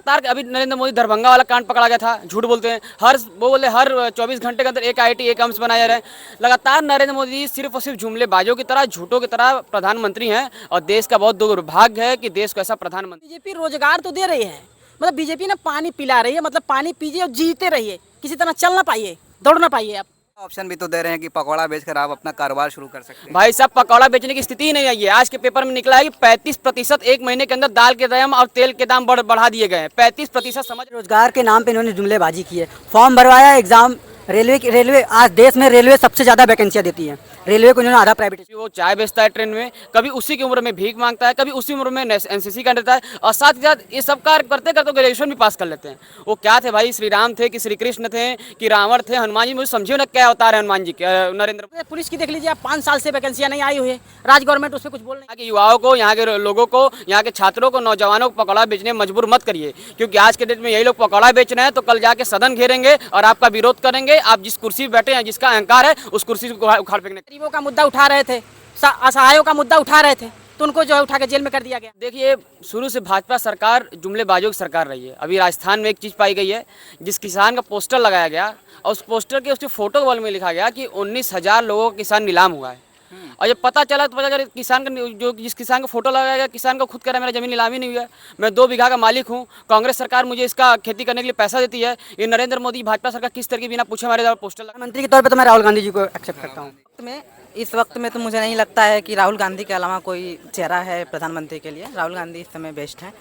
लगातार अभी नरेंद्र मोदी दरभंगा वाला कांड पकड़ा गया था, झूठ बोलते हैं। हर 24 घंटे के अंदर एक आईटी एक एम्स बनाया जा रहा है। लगातार नरेंद्र मोदी सिर्फ और सिर्फ जुमलेबाजों की तरह, झूठों की तरह प्रधानमंत्री हैं और देश का बहुत दुर्भाग्य है कि देश को ऐसा प्रधानमंत्री। बीजेपी रोजगार तो दे रही है, मतलब बीजेपी ना पानी पिला रही है, मतलब पानी पीजिए और जीते रहिए, किसी तरह चल ना पाइए, दौड़ ना पाइए आप। ऑप्शन भी तो दे रहे हैं कि पकौड़ा बेचकर आप अपना कारोबार शुरू कर सकते हैं। भाई साहब, पकौड़ा बेचने की स्थिति ही नहीं आई है। आज के पेपर में निकला है कि 35% एक महीने के अंदर दाल के दाम और तेल के दाम बढ़ा दिए गए हैं। 35% समझ। रोजगार के नाम पे इन्होंने जुमलेबाजी की है, फॉर्म भरवाया, एग्जाम, रेलवे आज देश में रेलवे सबसे ज़्यादा वैकेंसियाँ देती है, रेलवे को इन्होंने आधा प्राइवेट। वो चाय बेचता है ट्रेन में, कभी उसी की उम्र में भीख मांगता है, कभी उसी उम्र में एनसीसी का रहता है और साथ ही साथ ये सब कार्य करते करते ग्रेजुएशन भी पास कर लेते हैं। वो क्या थे भाई, श्री राम थे कि श्री कृष्ण थे कि रावण थे, हनुमान जी? मुझे समझिए ना क्या अवतार है हनुमान जी के, नरेंद्र। पुलिस की देख लीजिए आप, 5 साल से वैकेंसियाँ नहीं आई हुई है, राज गवर्नमेंट उस पर कुछ बोल नहीं। यहाँ के युवाओं को, यहाँ के लोगों को, यहाँ के छात्रों को, नौजवानों को पकौड़ा बेचने में मजबूर मत करिए, क्योंकि आज के डेट में यही लोग पकौड़ा बेच रहे हैं तो कल जाके सदन घेरेंगे और आपका विरोध करेंगे। आप जिस कुर्सी पर बैठे हैं, जिसका अहंकार है, उस कुर्सी को उखाड़ फेंकने। गरीबों का मुद्दा उठा रहे थे, असहायों का मुद्दा उठा रहे थे, तो उनको जो है उठा के जेल में कर दिया गया। देखिए, शुरू से भाजपा सरकार जुमलेबाजों की सरकार रही है। अभी राजस्थान में एक चीज़ पाई गई है, जिस किसान का पोस्टर लगाया गया और उस पोस्टर के उसके फोटो वॉल में लिखा गया कि 19,000 लोगों का किसान नीलाम हुआ है। और जब पता चला तो पता चला किसान का, जो जिस किसान का फोटो लगाया गया, किसान को खुद कह रहा है मेरा जमीन नीलामी नहीं हुआ है, मैं 2 बीघा का मालिक हूँ, कांग्रेस सरकार मुझे इसका खेती करने के लिए पैसा देती है। ये नरेंद्र मोदी भाजपा सरकार किस तरह के बिना पूछे हमारे पोस्टर लगा। मंत्री के तौर पर तो मैं राहुल गांधी जी को एक्सेप्ट करता हूँ। इस वक्त में तो मुझे नहीं लगता है कि राहुल गांधी के अलावा कोई चेहरा है प्रधानमंत्री के लिए। राहुल गांधी इस समय बेस्ट हैं।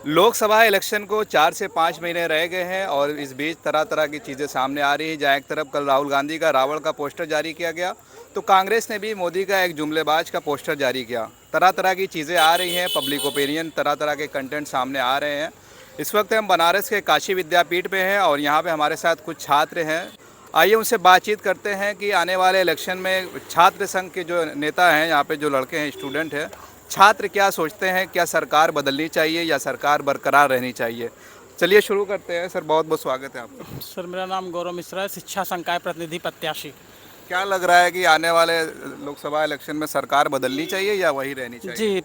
लोकसभा इलेक्शन को 4 से 5 महीने रह गए हैं और इस बीच तरह तरह की चीज़ें सामने आ रही हैं। जहाँ एक तरफ कल राहुल गांधी का रावण का पोस्टर जारी किया गया, तो कांग्रेस ने भी मोदी का एक जुमलेबाज का पोस्टर जारी किया। तरह तरह की चीज़ें आ रही हैं, पब्लिक ओपिनियन, तरह तरह के कंटेंट सामने आ रहे हैं। इस वक्त हम बनारस के काशी विद्यापीठ में हैं और यहाँ पे हमारे साथ कुछ छात्र हैं। आइए उनसे बातचीत करते हैं कि आने वाले इलेक्शन में छात्र संघ के जो नेता हैं, यहाँ पे जो लड़के हैं, स्टूडेंट हैं, छात्र क्या सोचते हैं, क्या सरकार बदलनी चाहिए या सरकार बरकरार रहनी चाहिए। चलिए शुरू करते हैं। सर, बहुत बहुत स्वागत है आपका। सर, मेरा नाम गौरव मिश्रा है, शिक्षा संकाय प्रतिनिधि प्रत्याशी। क्या लग रहा है कि आने वाले लोकसभा इलेक्शन में सरकार बदलनी चाहिए या वही रहनी चाहिए? जी,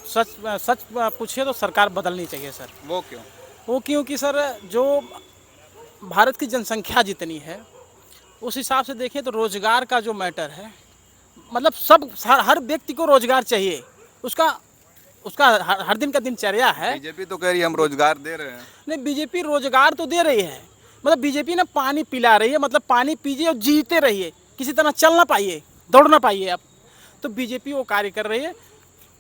सच पूछिए तो सरकार बदलनी चाहिए सर। वो क्यों? वो क्योंकि सर, जो भारत की जनसंख्या जितनी है उस हिसाब से देखें तो रोजगार का जो मैटर है, मतलब हर व्यक्ति को रोजगार चाहिए। उसका हर दिन का दिनचर्या है। बीजेपी तो कह रही है हम रोजगार दे रहे हैं। नहीं, बीजेपी रोजगार तो दे रही है, मतलब बीजेपी ना पानी पिला रही है, मतलब पानी पीजिए और जीते रहिए, किसी तरह चल ना पाइए, दौड़ ना पाइए आप। तो बीजेपी वो कार्य कर रही है।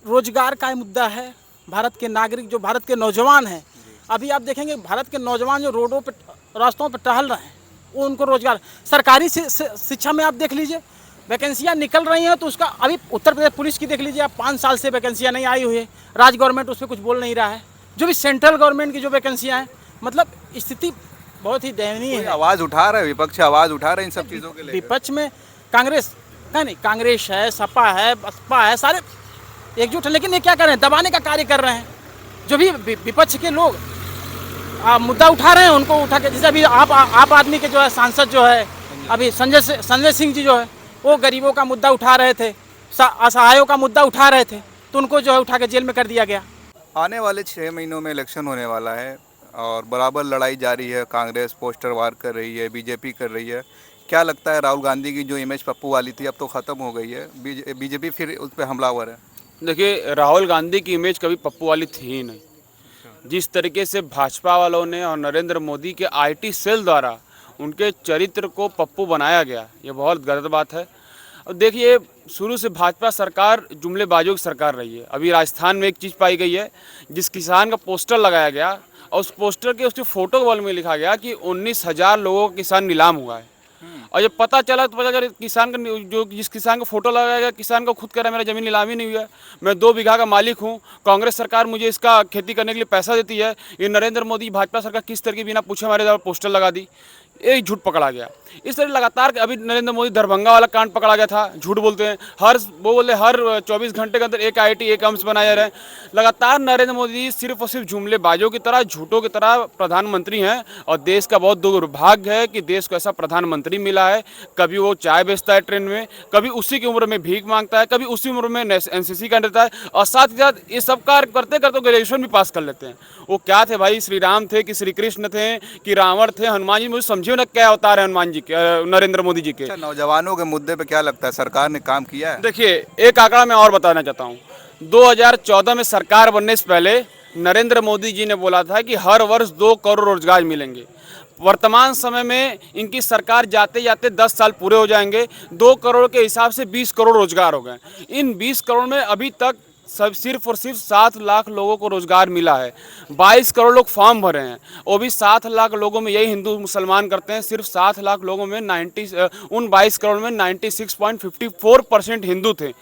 रोजगार का मुद्दा है। भारत के नागरिक, जो भारत के नौजवान हैं, अभी आप देखेंगे भारत के नौजवान जो रोडों पे, रास्तों पे टहल रहे हैं, वो उनको रोजगार। सरकारी शिक्षा में आप देख लीजिए, वैकेंसियाँ निकल रही हैं, तो उसका अभी उत्तर प्रदेश पुलिस की देख लीजिए आप, 5 साल से वैकेंसियाँ नहीं आई हुई है, राज गवर्नमेंट उस पर कुछ बोल नहीं रहा है। जो भी सेंट्रल गवर्नमेंट की जो वैकेंसियाँ हैं, मतलब स्थिति बहुत ही दयनीय है। आवाज़ उठा रहे, विपक्ष आवाज़ उठा रहे इन सब चीज़ों के लिए। विपक्ष में कांग्रेस नहीं, कांग्रेस है, सपा है, बसपा है, सारे एकजुट है, लेकिन ये क्या कर रहे हैं, दबाने का कार्य कर रहे हैं। जो भी विपक्ष के लोग मुद्दा उठा रहे हैं, उनको उठा के, जैसे अभी आप आदमी के जो है सांसद जो है अभी संजय सिंह जी जो है, वो गरीबों का मुद्दा उठा रहे थे, असहायों का मुद्दा उठा रहे थे, तो उनको जो है उठा के जेल में कर दिया गया। आने वाले 6 महीनों में इलेक्शन होने वाला है और बराबर लड़ाई जारी है। कांग्रेस पोस्टर वार कर रही है, बीजेपी कर रही है। क्या लगता है, राहुल गांधी की जो इमेज पप्पू वाली थी अब तो ख़त्म हो गई है, बीजेपी फिर उस पर हमलावर है? देखिए, राहुल गांधी की इमेज कभी पप्पू वाली थी ही नहीं। जिस तरीके से भाजपा वालों ने और नरेंद्र मोदी के आईटी सेल द्वारा उनके चरित्र को पप्पू बनाया गया, ये बहुत गलत बात है। और देखिए, शुरू से भाजपा सरकार जुमलेबाजों की सरकार रही है। अभी राजस्थान में एक चीज़ पाई गई है, जिस किसान का पोस्टर लगाया गया और उस पोस्टर के उसके फोटो वॉल में लिखा गया कि 19,000 लोगों का किसान नीलाम हुआ है। और जब पता चला तो पता चला किसान का, जो जिस किसान का फोटो लगाया गया, किसान को खुद कह रहा है मेरा जमीन नीलामी नहीं हुआ है, मैं 2 बीघा का मालिक हूँ, कांग्रेस सरकार मुझे इसका खेती करने के लिए पैसा देती है। ये नरेंद्र मोदी भाजपा सरकार किस तरह के बिना पूछे हमारे पोस्टर लगा दी। एक झूठ पकड़ा गया। इस तरह लगातार अभी नरेंद्र मोदी दरभंगा वाला कांड पकड़ा गया था, झूठ बोलते हैं। हर 24 घंटे के अंदर एक आईटी एक अम्स बनाया जा रहा है। लगातार नरेंद्र मोदी सिर्फ और सिर्फ जुमलेबाजों की तरह, झूठों की तरह प्रधानमंत्री हैं। और देश का बहुत दुर्भाग्य है कि देश को ऐसा प्रधानमंत्री मिला है। कभी वो चाय बेचता है ट्रेन में, कभी उसी की उम्र में भीख मांगता है, कभी उसी उम्र में एनसीसी का रहता है, और साथ ही साथ ये सब कार्य करते करते ग्रेजुएशन भी पास कर लेते हैं। वो क्या थे भाई, श्री राम थे कि श्री कृष्ण थे कि रावण थे, हनुमान जी? मुझे समझिए ना क्या अवतार है हनुमान जी के, नरेंद्र मोदी जी के। अच्छा, नौजवानों के मुद्दे पे क्या लगता है, सरकार ने काम किया है? देखिए, एक आंकड़ा मैं और बताना चाहता हूँ। 2014 में सरकार बनने से पहले नरेंद्र मोदी जी ने बोला था कि हर वर्ष 2 करोड़ रोजगार मिलेंगे। वर्तमान समय में इनकी सरकार जाते जाते 10 साल पूरे हो जाएंगे, 2 करोड़ के हिसाब से 20 करोड़ रोजगार हो गए। इन 20 करोड़ में अभी तक सिर्फ और सिर्फ 7 लाख लोगों को रोजगार मिला है। 22 करोड़ लोग फॉर्म भरे हैं, वो भी 7 लाख लोगों में यही हिंदू मुसलमान करते हैं। सिर्फ 7 लाख लोगों में उन 22 करोड़ में 96.54% हिंदू थे।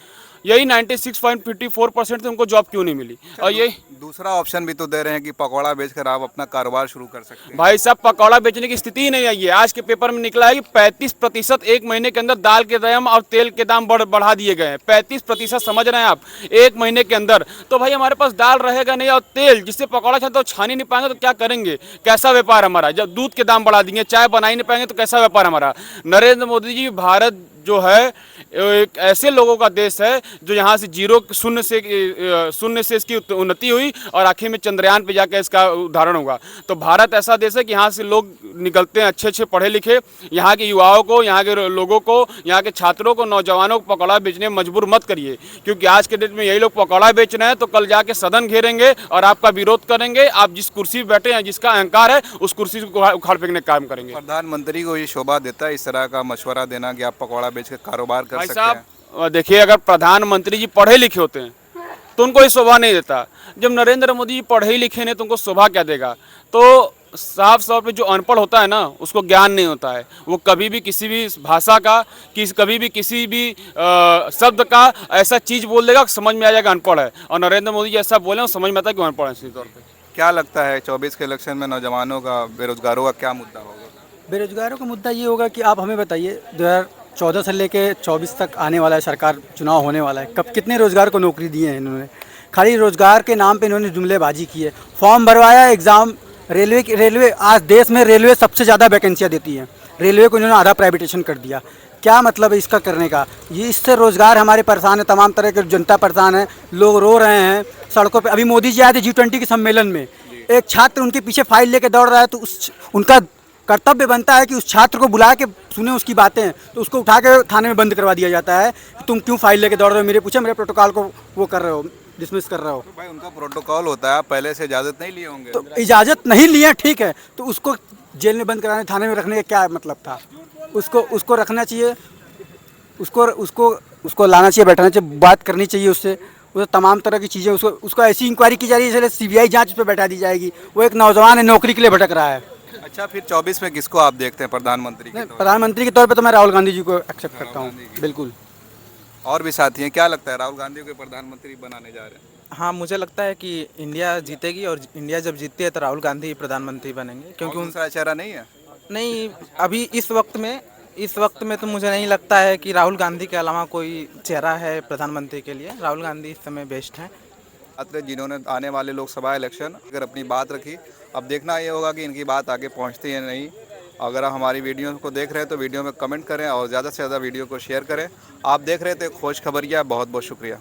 यही 96.54% थे, उनको जॉब क्यों नहीं मिली? और ये दूसरा ऑप्शन भी तो दे रहे हैं कि पकौड़ा बेचकर आप अपना कारोबार शुरू कर सकते हैं। भाई साहब, पकौड़ा बेचने की स्थिति ही नहीं आई है। आज के पेपर में निकला है कि 35% एक महीने के अंदर दाल के दाम और तेल के दाम बढ़ा दिए गए हैं। 35% समझ रहे हैं आप, एक महीने के अंदर। तो भाई हमारे पास दाल रहेगा नहीं और तेल, जिससे पकौड़ा छान तो छान ही नहीं पाएंगे तो क्या करेंगे? कैसा व्यापार हमारा? जब दूध के दाम बढ़ा देंगे, चाय बना ही नहीं पाएंगे तो कैसा व्यापार हमारा? नरेंद्र मोदी जी, भारत जो है एक ऐसे लोगों का देश है जो यहाँ से शून्य से इसकी उन्नति हुई और आखिर में चंद्रयान पे जाकर इसका उदाहरण होगा। तो भारत ऐसा देश है कि यहाँ से लोग निकलते हैं अच्छे अच्छे पढ़े लिखे। यहाँ के युवाओं को, यहाँ के लोगों को, यहाँ के छात्रों को, नौजवानों को पकौड़ा बेचने में मजबूर मत करिए, क्योंकि आज के डेट में यही लोग पकौड़ा बेच रहे हैं तो कल जाके सदन घेरेंगे और आपका विरोध करेंगे। आप जिस कुर्सी पर बैठे हैं, जिसका अहंकार है, उस कुर्सी को उखाड़ फेंकने का काम करेंगे। प्रधानमंत्री को ये शोभा देता है इस तरह का मशवरा देना कि आप पकौड़ा बेच के कारोबार कर भाई सकते हैं? साहब देखिए, अगर प्रधानमंत्री जी पढ़े लिखे होते हैं तो उनको ये शोभा नहीं देता। जब नरेंद्र मोदी जी पढ़े ही लिखे नहीं तो उनको शोभा क्या देगा? तो साफ तौर पे जो अनपढ़ होता है ना, उसको ज्ञान नहीं होता है। वो कभी भी किसी भी भाषा का, कभी भी किसी भी शब्द का ऐसा चीज़ बोल देगा, समझ में आ जाएगा अनपढ़ है। और नरेंद्र मोदी जी ऐसा बोले, समझ में आता है कि अनपढ़ है। इसी तौर पर क्या लगता है 24 के इलेक्शन में नौजवानों का, बेरोजगारों का क्या मुद्दा होगा? बेरोजगारों का मुद्दा ये होगा कि आप हमें बताइए, 2014 से लेके 24 तक आने वाला है, सरकार चुनाव होने वाला है, कब कितने रोजगार को नौकरी दी है इन्होंने? खाली रोजगार के नाम पे इन्होंने जुमलेबाजी की है। फॉर्म भरवाया एग्ज़ाम, रेलवे आज देश में रेलवे सबसे ज़्यादा वैकेंसियाँ देती है। रेलवे को इन्होंने आधा प्राइवेटेशन कर दिया। क्या मतलब है इसका करने का? ये इससे रोज़गार हमारे परेशान है, तमाम तरह की जनता परेशान है, लोग रो रहे हैं सड़कों पे। अभी मोदी जी आए थे G20 के सम्मेलन में, एक छात्र उनके पीछे फाइल लेके दौड़ रहा है, तो उनका कर्तव्य बनता है कि उस छात्र को बुला के सुने उसकी बातें। तो उसको उठा के थाने में बंद करवा दिया जाता है कि तुम क्यों फाइल लेके दौड़ रहे हो, मेरे प्रोटोकॉल को वो कर रहे हो, डिसमिस कर रहे हो। तो भाई उनका प्रोटोकॉल होता है, आप पहले से इजाज़त नहीं लिए होंगे। तो इजाज़त नहीं लिए, ठीक है, तो उसको जेल में बंद कराने, थाने में रखने का क्या मतलब था? उसको रखना चाहिए, उसको लाना चाहिए, बैठाना चाहिए, बात करनी चाहिए उससे तमाम तरह की चीज़ें। उसको ऐसी इंक्वायरी की जा रही है जैसे CBI जांच पे बैठा दी जाएगी। वो एक नौजवान है, नौकरी के लिए भटक रहा है। अच्छा, फिर 24 में किसको आप देखते हैं प्रधानमंत्री के तौर पर? प्रधानमंत्री के तौर पे तो मैं राहुल गांधी जी को एक्सेप्ट करता हूँ, बिल्कुल। और भी साथी हैं, क्या लगता है राहुल गांधी को प्रधानमंत्री बनाने जा रहे हैं? हाँ, मुझे लगता है कि इंडिया जीतेगी और इंडिया जब जीतती है तो राहुल गांधी प्रधानमंत्री बनेंगे, क्योंकि दूसरा चेहरा नहीं है? नहीं, अभी इस वक्त में तो मुझे नहीं लगता है कि राहुल गांधी के अलावा कोई चेहरा है प्रधानमंत्री के लिए। राहुल गांधी इस समय बेस्ट हैं। छात्र जिन्होंने आने वाले लोकसभा इलेक्शन अगर अपनी बात रखी, अब देखना ये होगा कि इनकी बात आगे पहुंचती है नहीं। अगर आप हमारी वीडियो को देख रहे हैं तो वीडियो में कमेंट करें और ज़्यादा से ज़्यादा वीडियो को शेयर करें। आप देख रहे थे खोज खबरिया, बहुत बहुत शुक्रिया।